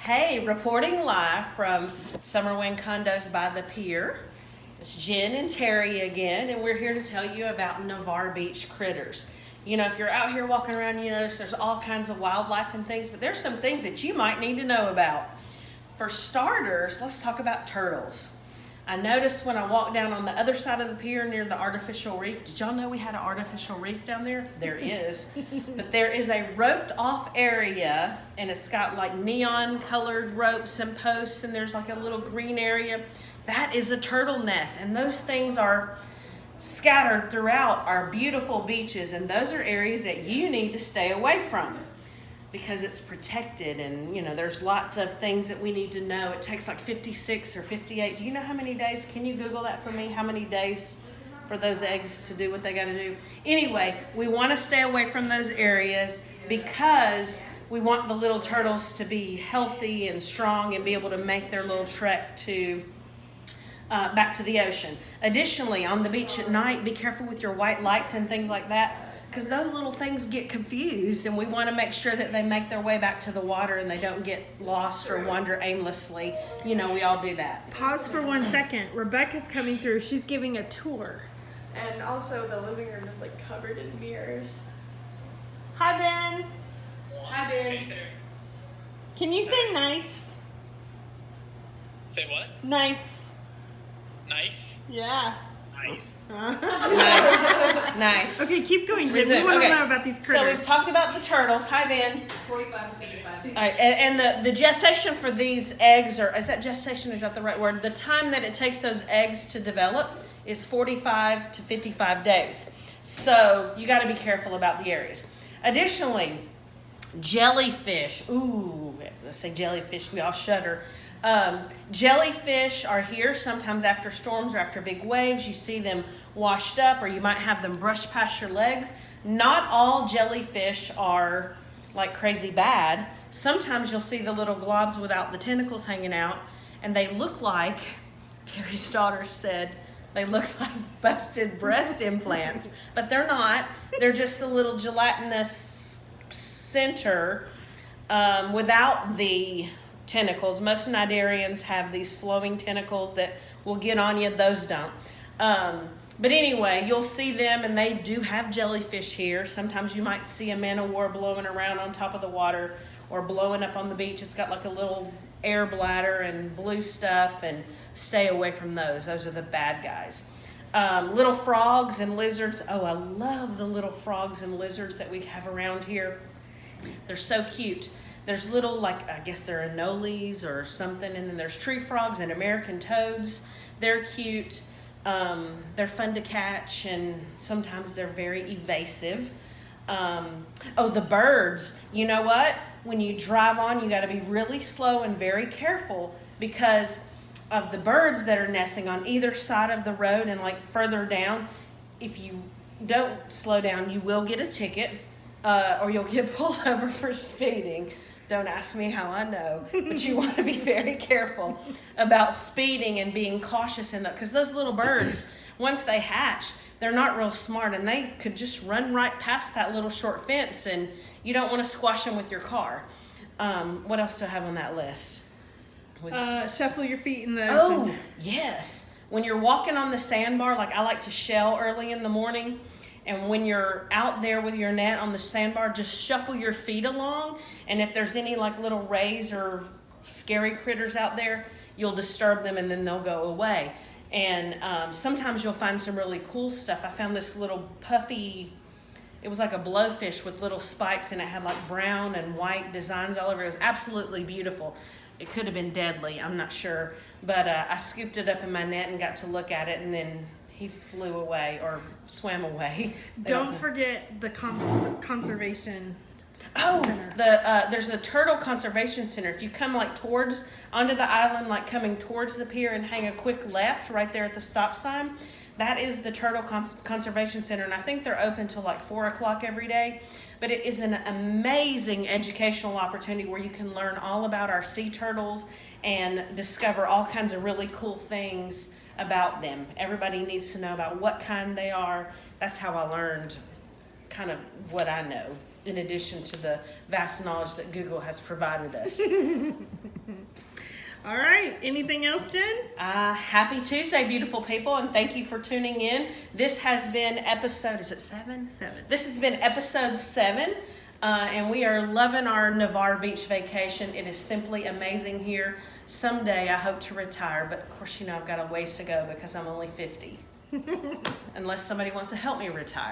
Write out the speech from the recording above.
Hey, reporting live from Summer Wind Condos by the Pier. It's Jen and Terry again, and we're here to tell you about Navarre Beach critters. You know, if you're out here walking around, you notice there's all kinds of wildlife and things, but there's some things that you might need to know about. For starters, let's talk about turtles. I noticed when I walked down on the other side of the pier near the artificial reef, did y'all know we had an artificial reef down there? There is. But there is a roped off area, and it's got like neon colored ropes and posts, and there's like a little green area. That is a turtle nest, and those things are scattered throughout our beautiful beaches, and those are areas that you need to stay away from because it's protected, and you know there's lots of things that we need to know. It takes like 56 or 58. Do you know how many days? Can you Google that for me? How many days for those eggs to do what they got to do? Anyway, we want to stay away from those areas because we want the little turtles to be healthy and strong and be able to make their little trek to back to the ocean. Additionally, on the beach at night, be careful with your white lights and things like that, because those little things get confused, and we want to make sure that they make their way back to the water and they don't get lost or wander aimlessly. You know, we all do that. Pause for 1 second. Rebecca's coming through. She's giving a tour. And also the living room is like covered in mirrors. Hi, Ben. Hi, Ben. Can you say nice? Say what? Nice. Nice? Yeah. Nice. Nice. Nice. Okay, keep going, Jim. We Resume. want to Okay. know about these critters. So we've talked about the turtles. Hi, Ben. 45 to 55 days. All right, and the gestation for these eggs, or is that gestation? Is that the right word? The time that it takes those eggs to develop is 45 to 55 days. So you got to be careful about the areas. Additionally, jellyfish. Ooh, let's say jellyfish. We all shudder. Jellyfish are here sometimes after storms or after big waves. You see them washed up, or you might have them brush past your legs. Not all jellyfish are like crazy bad. Sometimes you'll see the little globs without the tentacles hanging out, and they look like, Terry's daughter said, they look like busted breast implants, but they're not. They're just a little gelatinous center without the tentacles. Most cnidarians have these flowing tentacles that will get on you. Those don't. But anyway, you'll see them, and they do have jellyfish here. Sometimes you might see a man-o-war blowing around on top of the water or blowing up on the beach. It's got like a little air bladder and blue stuff, and stay away from those. Those are the bad guys. Little frogs and lizards. Oh, I love the little frogs and lizards that we have around here. They're so cute. There's little, like, I guess they're anoles or something, and then there's tree frogs and American toads. They're cute. They're fun to catch, and sometimes they're very evasive. Oh, the birds. You know what? When you drive on, you got to be really slow and very careful because of the birds that are nesting on either side of the road and like further down. If you don't slow down, you will get a ticket, or you'll get pulled over for speeding. Don't ask me how I know, but you want to be very careful about speeding and being cautious in that, because those little birds, once they hatch, they're not real smart, and they could just run right past that little short fence, and you don't want to squash them with your car. What else do I have on that list? Shuffle your feet in the ocean. Oh, yes. When you're walking on the sandbar, like I like to shell early in the morning, and when you're out there with your net on the sandbar, just shuffle your feet along. And if there's any like little rays or scary critters out there, you'll disturb them and then they'll go away. And sometimes you'll find some really cool stuff. I found this little puffy, it was like a blowfish with little spikes, and it had like brown and white designs all over. It was absolutely beautiful. It could have been deadly, I'm not sure. But I scooped it up in my net and got to look at it, and then he flew away or swam away. Don't forget the conservation center. There's a turtle conservation center. If you come like onto the island, like coming towards the pier, and hang a quick left right there at the stop sign, that is the turtle conservation center. And I think they're open till like 4 o'clock every day. But it is an amazing educational opportunity where you can learn all about our sea turtles and discover all kinds of really cool things about them. Everybody needs to know about what kind they are. That's how I learned kind of what I know, in addition to the vast knowledge that Google has provided us. All right. Anything else, Jen? Happy Tuesday, beautiful people, and thank you for tuning in. This has been episode, is it 7? 7. This has been episode 7, and we are loving our Navarre beach vacation. It is simply amazing here. Someday I hope to retire, but of course, I've got a ways to go because I'm only 50. Unless somebody wants to help me retire.